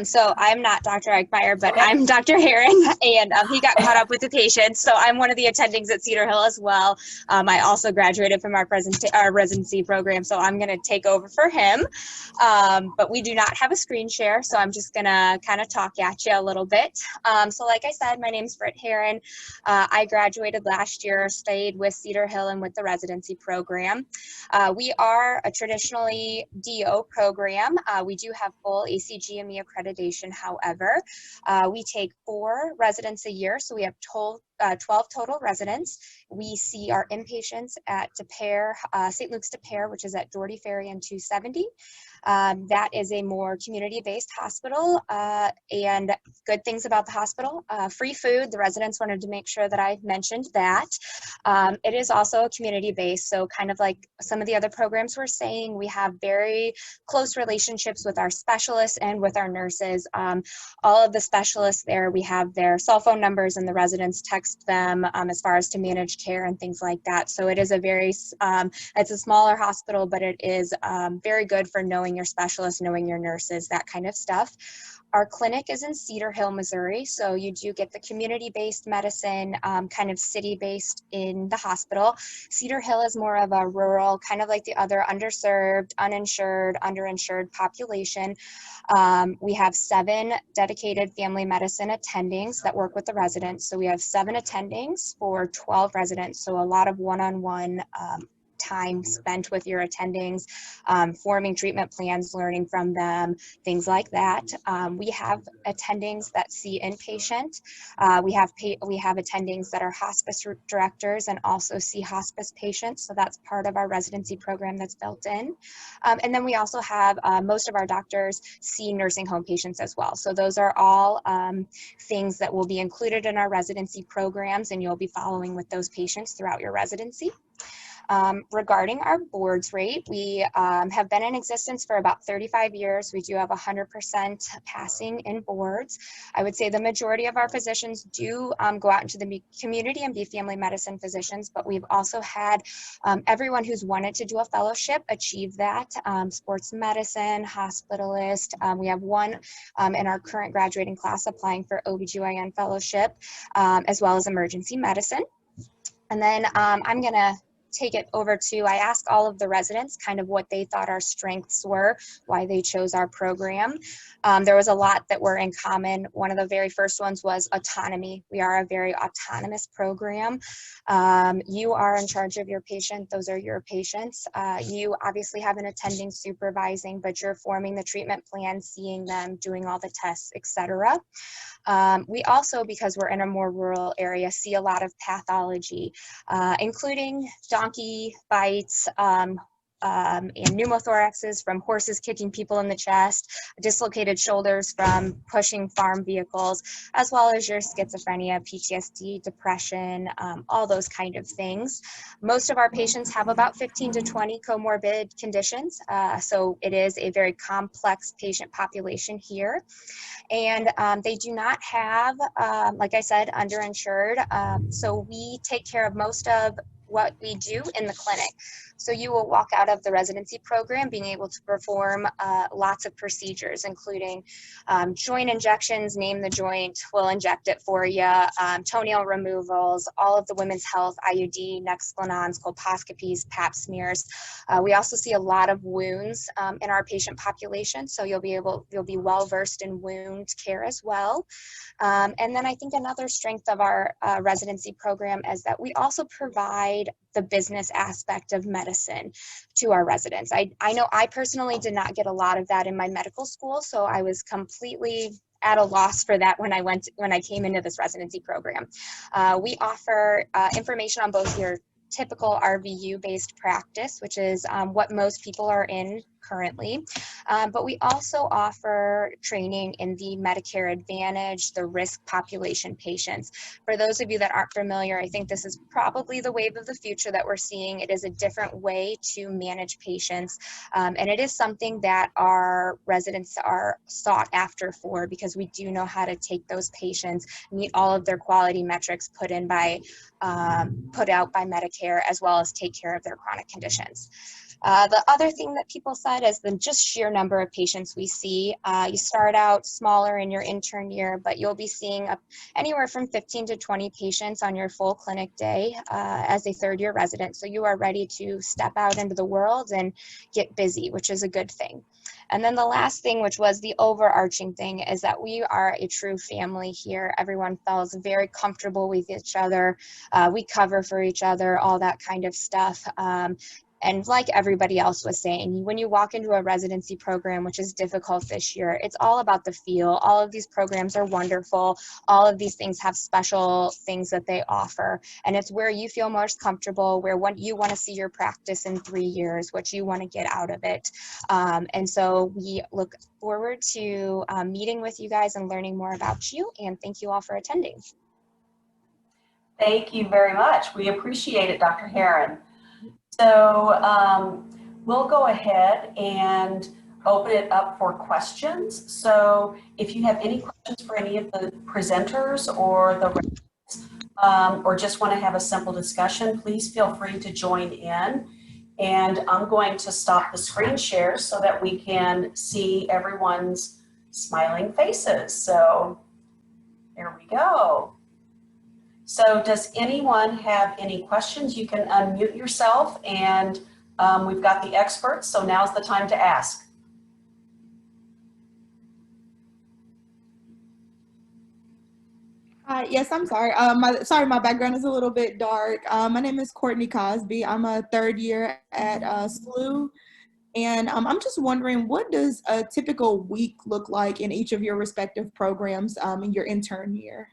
J: So I'm not Dr. Eichmeyer, but I'm Dr. Heron, and he got caught up with the patients. So I'm one of the attendings at Cedar Hill as well. I also graduated from our residency program, so I'm going to take over for him. But we do not have a screen share, so I'm just going to kind of talk at you a little bit. So like I said, my name's Britt Heron. I graduated last year, stayed with Cedar Hill and with the residency program. We are a traditionally DO program. We do have full ACGME accreditation. However, we take 4 residents a year, so we have 12 total residents. We see our inpatients at St. Luke's De Pere, which is at Doherty Ferry and 270. That is a more community-based hospital, and good things about the hospital, free food. The residents wanted to make sure that I mentioned that. It is also community-based, so kind of like some of the other programs we're saying, we have very close relationships with our specialists and with our nurses. All of the specialists there, we have their cell phone numbers and the residents text them as far as to manage care and things like that. So it is a very, it's a smaller hospital, but it is very good for knowing your specialists, knowing your nurses, that kind of stuff. Our clinic is in Cedar Hill, Missouri, so you do get the community-based medicine, kind of city-based in the hospital. Cedar Hill is more of a rural, kind of like the other underserved, uninsured, underinsured population. We have 7 dedicated family medicine attendings that work with the residents. So we have 7 attendings for 12 residents, so a lot of one-on-one time spent with your attendings, forming treatment plans, learning from them, things like that. We have attendings that see inpatient. We have attendings that are hospice directors and also see hospice patients. So that's part of our residency program that's built in. And then we also have most of our doctors see nursing home patients as well. So those are all things that will be included in our residency programs, and you'll be following with those patients throughout your residency. Regarding our boards rate, we have been in existence for about 35 years. We do have 100% passing in boards. I would say the majority of our physicians do go out into the community and be family medicine physicians, but we've also had everyone who's wanted to do a fellowship achieve that. Sports medicine, hospitalist. We have one in our current graduating class applying for OBGYN fellowship, as well as emergency medicine. And then I'm going to take it over to, I asked all of the residents kind of what they thought our strengths were, why they chose our program. There was a lot that were in common. One of the very first ones was autonomy. We are a very autonomous program. You are in charge of your patient. Those are your patients. You obviously have an attending supervising, but you're forming the treatment plan, seeing them, doing all the tests, etc. We also, because we're in a more rural area, see a lot of pathology, including donkey bites, and pneumothoraxes from horses kicking people in the chest, dislocated shoulders from pushing farm vehicles, as well as your schizophrenia, PTSD, depression, all those kind of things. Most of our patients have about 15 to 20 comorbid conditions, so it is a very complex patient population here. And they do not have, like I said, underinsured, so we take care of most of what we do in the clinic. So you will walk out of the residency program being able to perform lots of procedures, including joint injections, name the joint, we'll inject it for you, toenail removals, all of the women's health, IUD, Nexplanons, colposcopies, pap smears. We also see a lot of wounds in our patient population, so you'll be well versed in wound care as well. And then I think another strength of our residency program is that we also provide the business aspect of medicine to our residents. I know I personally did not get a lot of that in my medical school, so I was completely at a loss for that when I came into this residency program. We offer information on both your typical RVU-based practice, which is what most people are in currently, but we also offer training in the Medicare Advantage, the risk population patients. For those of you that aren't familiar, I think this is probably the wave of the future that we're seeing. It is a different way to manage patients, and it is something that our residents are sought after for, because we do know how to take those patients, meet all of their quality metrics put out by Medicare, as well as take care of their chronic conditions. The other thing that people said is the just sheer number of patients we see. You start out smaller in your intern year, but you'll be seeing anywhere from 15 to 20 patients on your full clinic day as a third-year resident. So you are ready to step out into the world and get busy, which is a good thing. And then the last thing, which was the overarching thing, is that we are a true family here. Everyone feels very comfortable with each other. We cover for each other, all that kind of stuff. And like everybody else was saying, when you walk into a residency program, which is difficult this year, it's all about the feel. All of these programs are wonderful. All of these things have special things that they offer. And it's where you feel most comfortable, where you want to see your practice in 3 years, what you want to get out of it. And so we look forward to meeting with you guys and learning more about you. And thank you all for attending.
A: Thank you very much. We appreciate it, Dr. Herron. So we'll go ahead and open it up for questions. So if you have any questions for any of the presenters or or just want to have a simple discussion, please feel free to join in. And I'm going to stop the screen share so that we can see everyone's smiling faces. So there we go. So does anyone have any questions? You can unmute yourself, and we've got the experts, so now's the time to ask.
K: Yes, I'm sorry. My background is a little bit dark. My name is Courtney Cosby. I'm a third year at SLU. And I'm just wondering, what does a typical week look like in each of your respective programs in your intern year?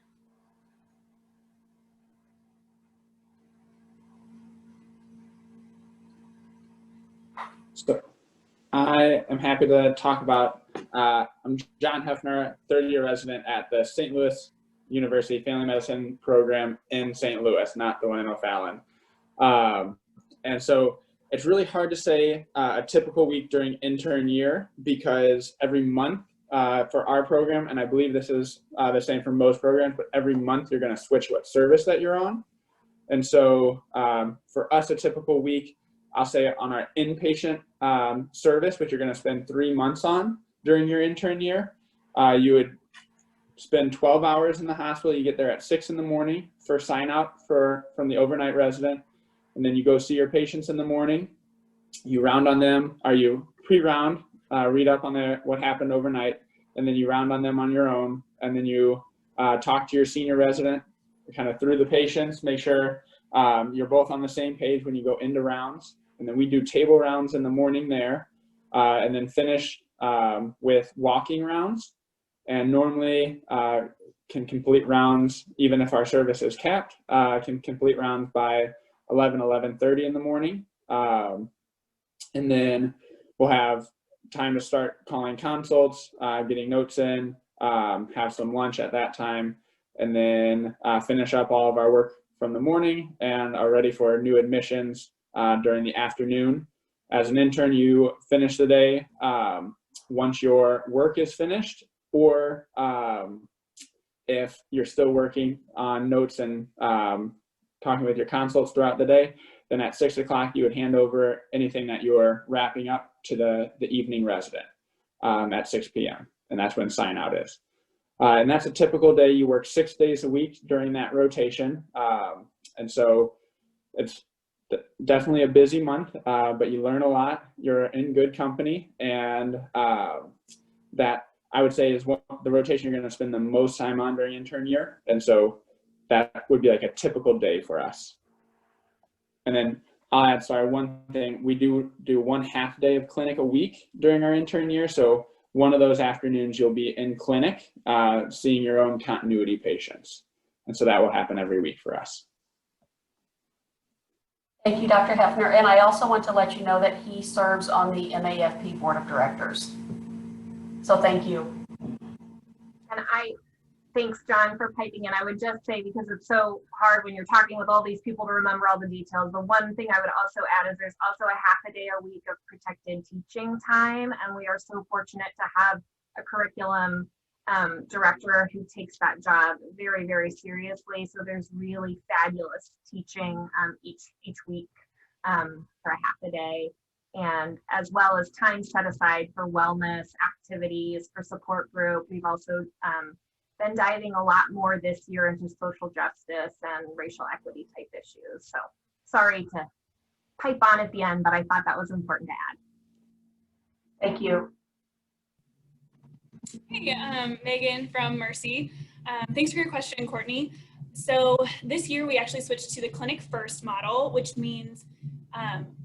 L: So I am happy to talk about, I'm John Hefner, third-year resident at the St. Louis University Family Medicine program in St. Louis, not the one in O'Fallon. And so it's really hard to say a typical week during intern year, because every month for our program, and I believe this is the same for most programs, but every month you're going to switch what service that you're on. And so for us, a typical week, I'll say on our inpatient service, which you're going to spend 3 months on during your intern year, you would spend 12 hours in the hospital. You get there at 6 in the morning for sign out from the overnight resident. And then you go see your patients in the morning. You round on them, or you pre-round, read up on what happened overnight, and then you round on them on your own. And then you talk to your senior resident, kind of through the patients, make sure you're both on the same page when you go into rounds. And then we do table rounds in the morning there, and then finish with walking rounds. And normally can complete rounds, even if our service is capped, can complete rounds by 11:30 in the morning. And then we'll have time to start calling consults, getting notes in, have some lunch at that time, and then finish up all of our work from the morning and are ready for new admissions during the afternoon. As an intern, you finish the day once your work is finished, or if you're still working on notes and talking with your consults throughout the day, then at 6 o'clock you would hand over anything that you're wrapping up to the evening resident at 6 p.m. And that's when sign out is. And that's a typical day. You work 6 days a week during that rotation. And so it's definitely a busy month, but you learn a lot. You're in good company, and that I would say is what the rotation you're going to spend the most time on during intern year. And so that would be like a typical day for us. And then I'll add, one thing, we do 1/2 day of clinic a week during our intern year. So one of those afternoons you'll be in clinic seeing your own continuity patients. And so that will happen every week for us.
A: Thank you, Dr. Hefner. And I also want to let you know that he serves on the MAFP Board of Directors. So thank you.
I: And thanks, John, for piping in. I would just say, because it's so hard when you're talking with all these people to remember all the details, the one thing I would also add is there's also a 1/2 day a week of protected teaching time. And we are so fortunate to have a curriculum director who takes that job very, very seriously. So there's really fabulous teaching each week for a 1/2 day. And as well as time set aside for wellness activities, for support group. We've also been diving a lot more this year into social justice and racial equity type issues. So sorry to pipe on at the end, but I thought that was important to add.
A: Thank you.
F: Hey, Megan from Mercy. Thanks for your question, Courtney. So this year we actually switched to the clinic first model, which means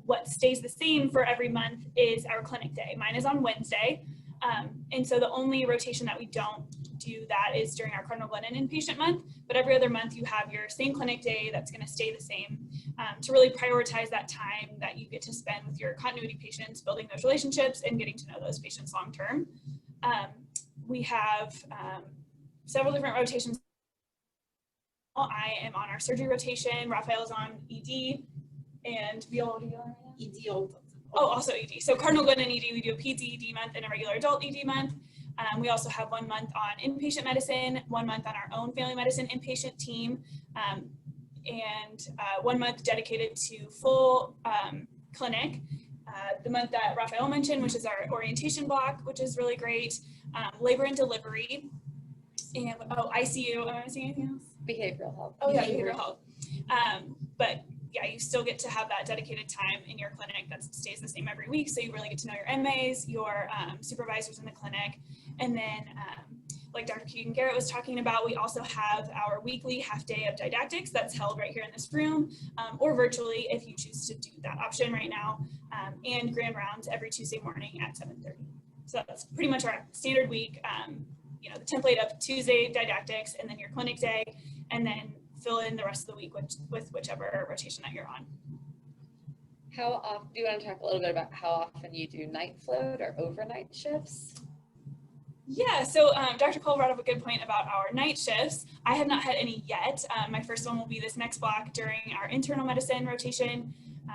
F: What stays the same for every month is our clinic day. Mine is on Wednesday. And so the only rotation that we don't do that is during our Cardinal Glennon inpatient month, but every other month you have your same clinic day that's going to stay the same, to really prioritize that time that you get to spend with your continuity patients, building those relationships and getting to know those patients long term. We have several different rotations. I am on our surgery rotation. Raphael is on ED, and Viola, what are you on right now? ED. Oh, also ED. So Cardinal Glennon ED, we do a peds ED month and a regular adult ED month. We also have 1 month on inpatient medicine, 1 month on our own family medicine inpatient team, and 1 month dedicated to full clinic. The month that Raphael mentioned, which is our orientation block, which is really great. Labor and delivery, and ICU. Am I missing anything else?
D: Behavioral health.
F: Oh yeah, behavioral health. But yeah, you still get to have that dedicated time in your clinic that stays the same every week. So you really get to know your MAs, your supervisors in the clinic. And then like Dr. Keegan-Garrett was talking about, we also have our weekly half day of didactics that's held right here in this room, or virtually if you choose to do that option right now, and grand rounds every Tuesday morning at 7:30. So that's pretty much our standard week. You know, the template of Tuesday didactics and then your clinic day, and then fill in the rest of the week with whichever rotation that you're on.
D: How often, do you want to talk a little bit about how often you do night float or overnight shifts?
F: Yeah, so Dr. Cole brought up a good point about our night shifts. I have not had any yet. My first one will be this next block during our internal medicine rotation.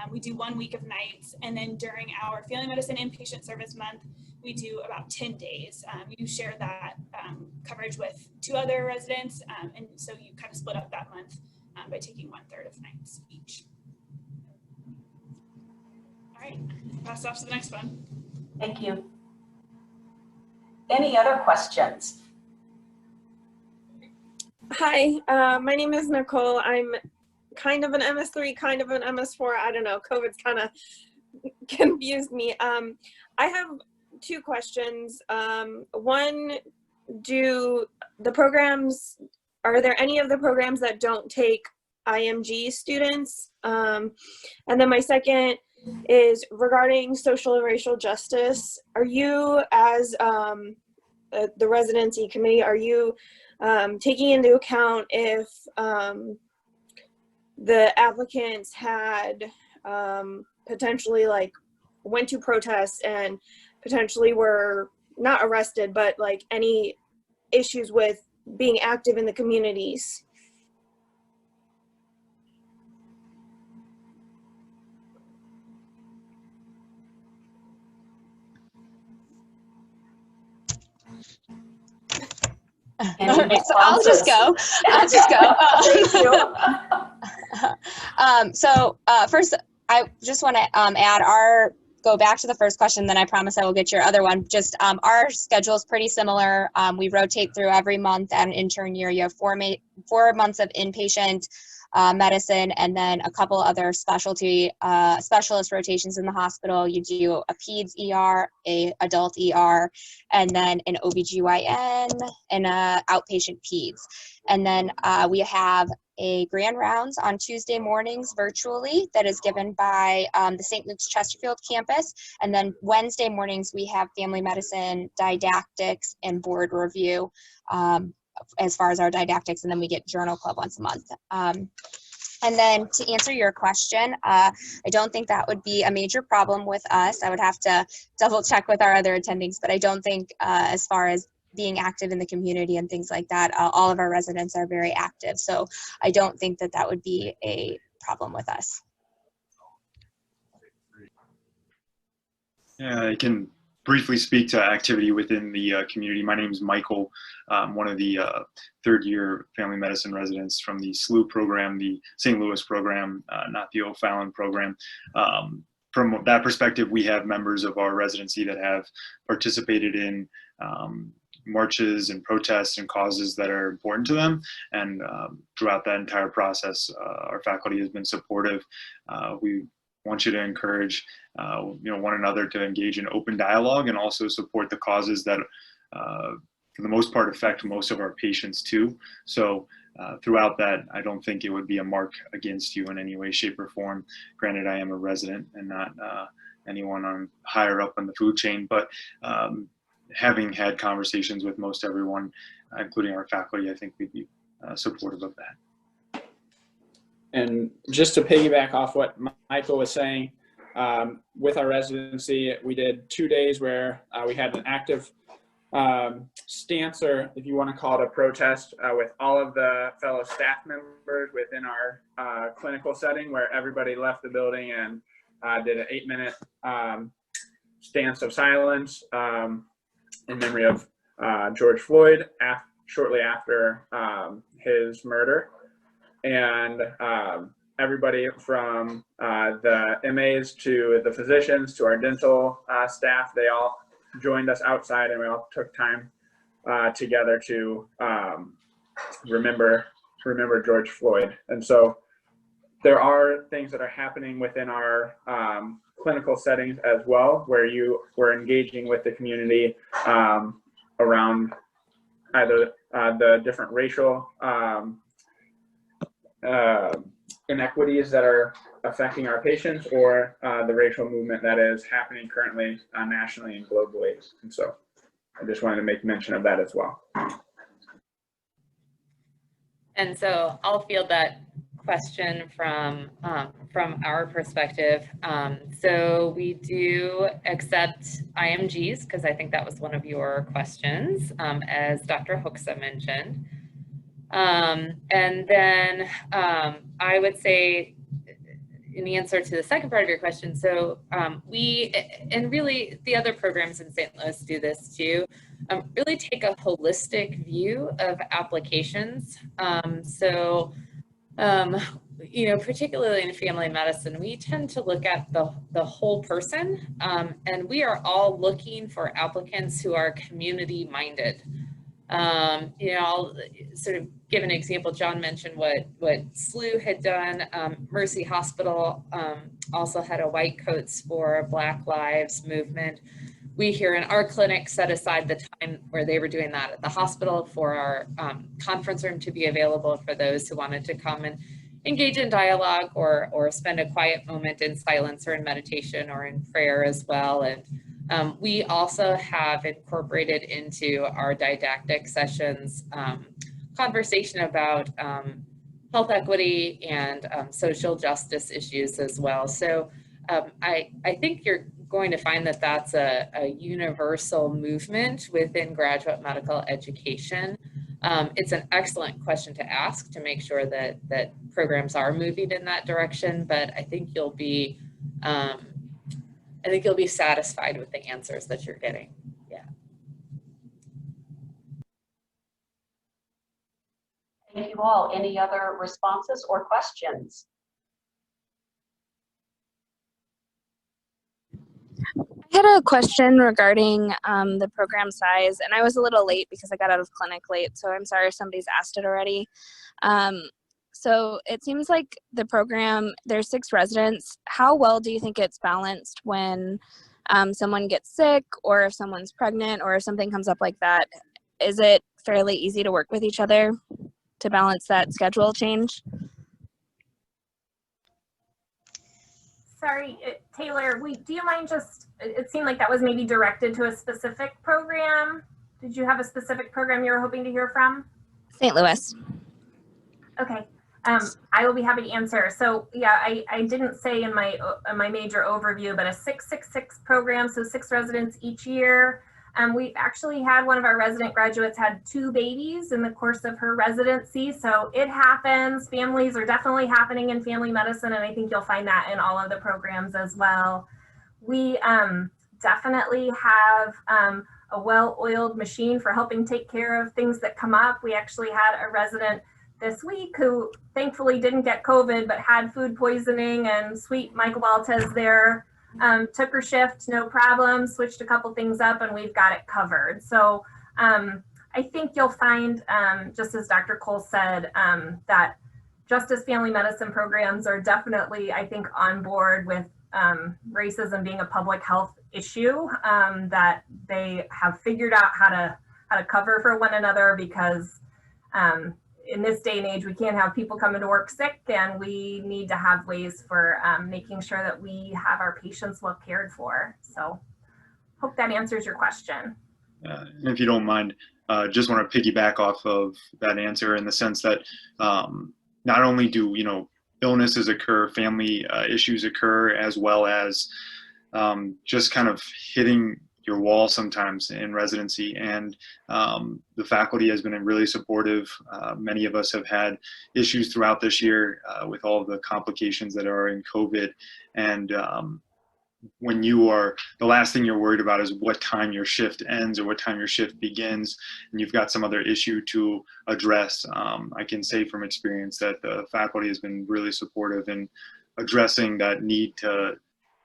F: We do 1 week of nights, and then during our family medicine inpatient service month, we do about 10 days. You share that coverage with 2 other residents, and so you kind of split up that month by taking 1/3 of nights each. All right, pass off to the next one.
A: Thank you. Any other questions?
M: Hi, my name is Nicole. I'm kind of an MS3, kind of an MS4. I don't know. COVID's kind of confused me. I have 2 questions. One, are there any of the programs that don't take IMG students? And then my second is regarding social and racial justice. Are you, as the residency committee, are you taking into account if the applicants had potentially like went to protests and potentially were not arrested, but like any issues with being active in the communities?
J: All right, so I'll just go. First, I just want to go back to the first question, then I promise I will get your other one. Just our schedule is pretty similar. We rotate through every month, and intern year you have 4 months of inpatient medicine, and then a couple other specialty specialist rotations in the hospital. You do a peds ER, a adult ER, and then an OBGYN and a outpatient peds. And then we have a grand rounds on Tuesday mornings virtually that is given by the St. Luke's Chesterfield campus. And then Wednesday mornings we have family medicine didactics and board review as far as our didactics, and then we get journal club once a month. And then to answer your question, I don't think that would be a major problem with us. I would have to double check with our other attendings, but I don't think as far as being active in the community and things like that, all of our residents are very active. So I don't think that that would be a problem with us.
N: Yeah, I can briefly speak to activity within the community. My name is Michael. I'm one of the 3rd-year family medicine residents from the SLU program, the St. Louis program, not the O'Fallon program. From that perspective, we have members of our residency that have participated in marches and protests and causes that are important to them. And throughout that entire process, our faculty has been supportive. We want you to encourage one another to engage in open dialogue and also support the causes that for the most part, affect most of our patients too. So throughout that, I don't think it would be a mark against you in any way, shape, or form. Granted, I am a resident and not anyone on higher up on the food chain, but having had conversations with most everyone, including our faculty, I think we'd be supportive of that.
L: And just to piggyback off what Michael was saying, with our residency, we did 2 days where we had an active stance, or if you want to call it a protest, with all of the fellow staff members within our clinical setting, where everybody left the building and did an 8-minute stance of silence in memory of George Floyd shortly after his murder. And everybody from the MAs to the physicians to our dental staff, they all joined us outside, and we all took time together to remember George Floyd. And so there are things that are happening within our clinical settings as well, where you were engaging with the community around either the different racial inequities that are affecting our patients, or the racial movement that is happening currently nationally and globally. And so I just wanted to make mention of that as well.
D: And so I'll field that question from our perspective. So we do accept IMGs, because I think that was one of your questions, as Dr. Hoekse mentioned. And then I would say, in the answer to the second part of your question, so we, and really the other programs in St. Louis do this too, really take a holistic view of applications. You know, particularly in family medicine, we tend to look at the whole person, and we are all looking for applicants who are community minded. You know, I'll sort of give an example. John mentioned what SLU had done. Mercy Hospital also had a White Coats for Black Lives movement. We here in our clinic set aside the time where they were doing that at the hospital for our conference room to be available for those who wanted to come and engage in dialogue or spend a quiet moment in silence or in meditation or in prayer as well. And we also have incorporated into our didactic sessions conversation about health equity and social justice issues as well. So I think you're going to find that that's a universal movement within graduate medical education. It's an excellent question to ask to make sure that programs are moving in that direction, but I think you'll be satisfied with the answers that you're getting. Yeah.
A: Thank you all. Any other responses or questions?
O: I had a question regarding the program size, and I was a little late because I got out of clinic late, so I'm sorry if somebody's asked it already. So it seems like the program, there's 6 residents. How well do you think it's balanced when someone gets sick, or if someone's pregnant, or if something comes up like that? Is it fairly easy to work with each other to balance that schedule change?
I: Sorry, Taylor, do you mind just, it seemed like that was maybe directed to a specific program. Did you have a specific program you were hoping to hear from?
O: St. Louis.
I: Okay, I will be happy to answer. So yeah, I didn't say in my major overview, but a 666 program, so 6 residents each year. We've actually had one of our resident graduates had 2 babies in the course of her residency. So it happens. Families are definitely happening in family medicine, and I think you'll find that in all of the programs as well. We definitely have a well-oiled machine for helping take care of things that come up. We actually had a resident this week who thankfully didn't get COVID, but had food poisoning, and sweet Michael Baltez there took her shift, no problem, switched a couple things up, and we've got it covered. So I think you'll find, just as Dr. Cole said, that justice family medicine programs are definitely, I think, on board with racism being a public health issue, that they have figured out how to how to cover for one another, because in this day and age, we can't have people coming to work sick, and we need to have ways for making sure that we have our patients well cared for. So hope that answers your question.
N: And if you don't mind, just want to piggyback off of that answer in the sense that not only do, illnesses occur, family issues occur, as well as just kind of hitting your wall sometimes in residency. And the faculty has been really supportive. Many of us have had issues throughout this year with all of the complications that are in COVID. And when you are, the last thing you're worried about is what time your shift ends or what time your shift begins, and you've got some other issue to address. I can say from experience that the faculty has been really supportive in addressing that need to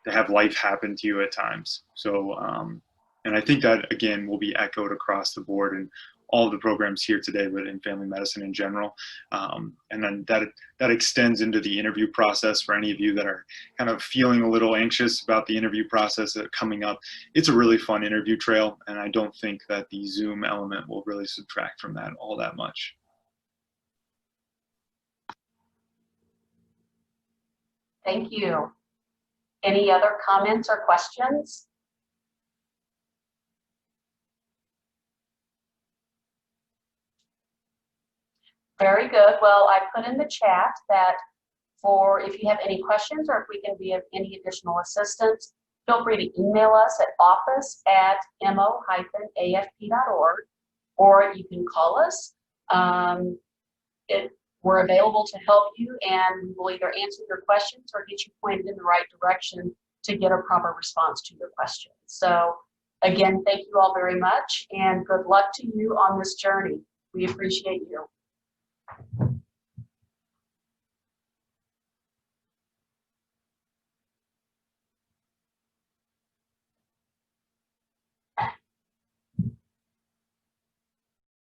N: have life happen to you at times. So, and I think that, again, will be echoed across the board in all of the programs here today, but in family medicine in general. And then that extends into the interview process for any of you that are kind of feeling a little anxious about the interview process coming up. It's a really fun interview trail, and I don't think that the Zoom element will really subtract from that all that much.
A: Thank you. Any other comments or questions? Very good. Well, I put in the chat that if you have any questions or if we can be of any additional assistance, feel free to email us at office@mo-afp.org, or you can call us. We're available to help you, and we will either answer your questions or get you pointed in the right direction to get a proper response to your questions. So again, thank you all very much, and good luck to you on this journey. We appreciate you.